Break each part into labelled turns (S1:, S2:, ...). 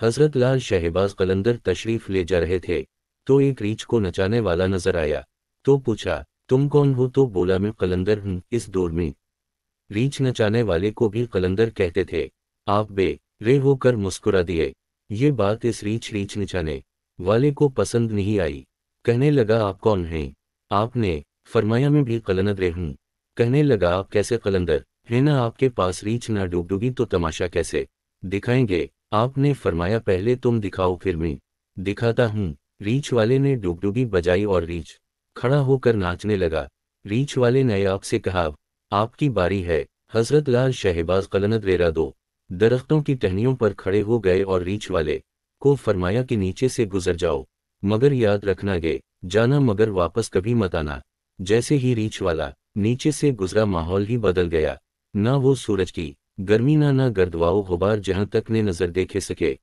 S1: हजरत लाल शहबाज कलंदर तशरीफ ले जा रहे थे तो एक रीछ को नचाने वाला नजर आया। तो पूछा, तुम कौन हो? तो बोला, मैं कलंदर हूँ। इस दौर में रीछ नचाने वाले को भी कलंदर कहते थे। आप रे होकर मुस्कुरा दिए। ये बात इस रीछ नचाने वाले को पसंद नहीं आई। कहने लगा, आप कौन हैं? आपने फरमाया, मैं भी कलंदर हूँ। कहने लगा, आप कैसे कलंदर है ना? आपके पास रीछ ना डूबी तो तमाशा कैसे दिखाएंगे? आपने फरमाया, पहले तुम दिखाओ फिर मैं दिखाता हूँ। रीछ वाले ने डुगडुगी बजाई और रीछ खड़ा होकर नाचने लगा। रीछ वाले ने आपसे कहा, आपकी बारी है। हजरत लाल शहबाज कलंदर रेरा दो दरख्तों की टहनियों पर खड़े हो गए और रीछ वाले को फरमाया कि नीचे से गुजर जाओ, मगर याद रखना जाना मगर वापस कभी मत आना। जैसे ही रीछ वाला नीचे से गुजरा, माहौल ही बदल गया। ना वो सूरज की गर्मी ना गर्दवाओ गुबार जहां तक ने नजर देखे सके।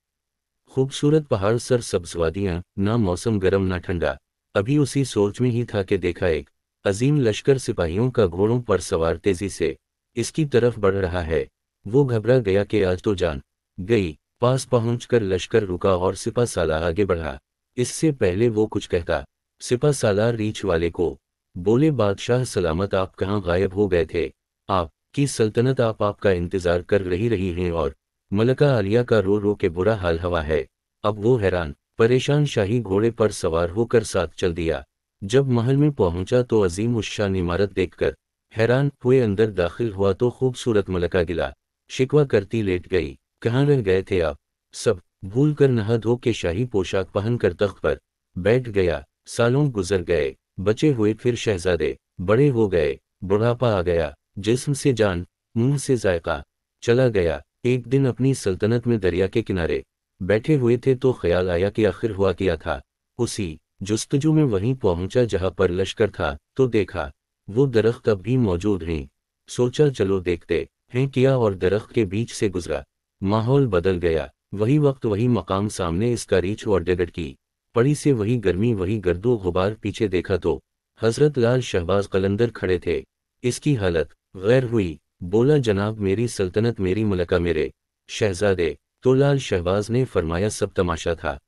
S1: खूबसूरत पहाड़, सर सब्ज वादियां, ना मौसम गर्म ना ठंडा। अभी उसी सोच में ही था कि देखा एक अजीम लश्कर सिपाहियों का घोड़ों पर सवार तेजी से इसकी तरफ बढ़ रहा है। वो घबरा गया कि आज तो जान गई। पास पहुंचकर लश्कर रुका और सिपा सालार आगे बढ़ा। इससे पहले वो कुछ कहता, सिपा सालार रीछ वाले को बोले, बादशाह सलामत, आप कहाँ गायब हो गए थे? आपकी सल्तनत आपका इंतजार कर रही है और मलका आलिया का रो रो के बुरा हाल हवा है। अब वो हैरान परेशान शाही घोड़े पर सवार होकर साथ चल दिया। जब महल में पहुंचा तो अजीम उश्शान इमारत देखकर हैरान हुए अंदर दाखिल हुआ तो खूबसूरत मलका गिला शिकवा करती लेट गई। कहाँ रह गए थे आप सब? भूल कर नहा धो के शाही पोशाक पहनकर तख्त पर बैठ गया। सालों गुजर गए, बचे हुए फिर शहजादे बड़े हो गए, बुढ़ापा आ गया, जिस्म से जान मुंह से जायका चला गया। एक दिन अपनी सल्तनत में दरिया के किनारे बैठे हुए थे तो ख्याल आया कि आखिर हुआ क्या था। उसी जुस्तजू में वहीं पहुंचा जहां पर लश्कर था तो देखा वो दरख्त अब भी मौजूद हैं। सोचा चलो देखते हैं क्या, और दरख्त के बीच से गुजरा। माहौल बदल गया। वही वक्त, वही मकाम, सामने इसका रीछ और डगर की पड़ी से वही गर्मी, वही गर्दो गुबार। पीछे देखा तो हजरत लाल शहबाज कलंदर खड़े थे। इसकी हालत गैर हुई। बोला, जनाब, मेरी सल्तनत, मेरी मलका, मेरे शहजादे। तो लाल शहबाज ने फरमाया, सब तमाशा था।